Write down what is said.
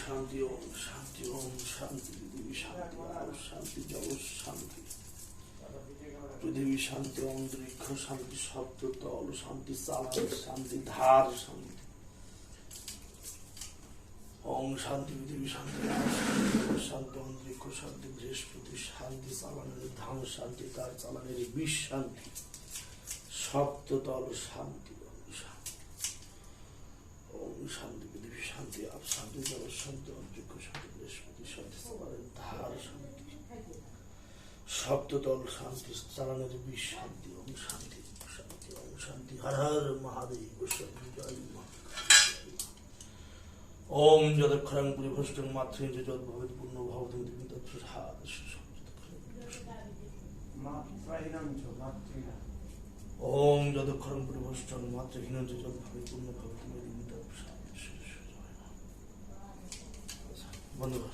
শান্তি, ওম শান্তি, ওম শান্তি। পৃথিবী শান্তি, আলো শান্তি, জগৎ শান্তি। পৃথিবী শান্তি, অন্তরিক্ষ শান্তি, শব্দ তল শান্তি, চালান শান্তি, ধার শান্তি। ওম শান্তি। পৃথিবী শান্তি, আলো শান্তি, শান্তি, অন্তরিক্ষ শান্তি, বৃহস্পতি শান্তি, চালানের ধান শান্তি, তার চালানের বিষ শান্তি, শব্দ তল শান্তি। ওম শান্তি। পৃথিবী শান্তি, আপ শান্তি, জগৎ শান্তি, অন্তরিক্ষ শান্তি, বৃহস্পতি শান্তি, চালানের ধার শান্তি, শব্দতল শান্তি, চালানের বিষ শান্তি। ওম শান্তি, শান্তি, ওম শান্তি। হর হর মহাদেব, জয় মা। ওম যদক্ষরং পরিভষ্টং মাতৃ যদ ভবেত পূর্ণ ভবতি দেবী তৎসাদ ওম যদক্ষরং পরিভষ্টং মাতৃহীন যদ ভবেত পূর্ণ ভবতি দেবী তৎসাদ। বন্ধুরা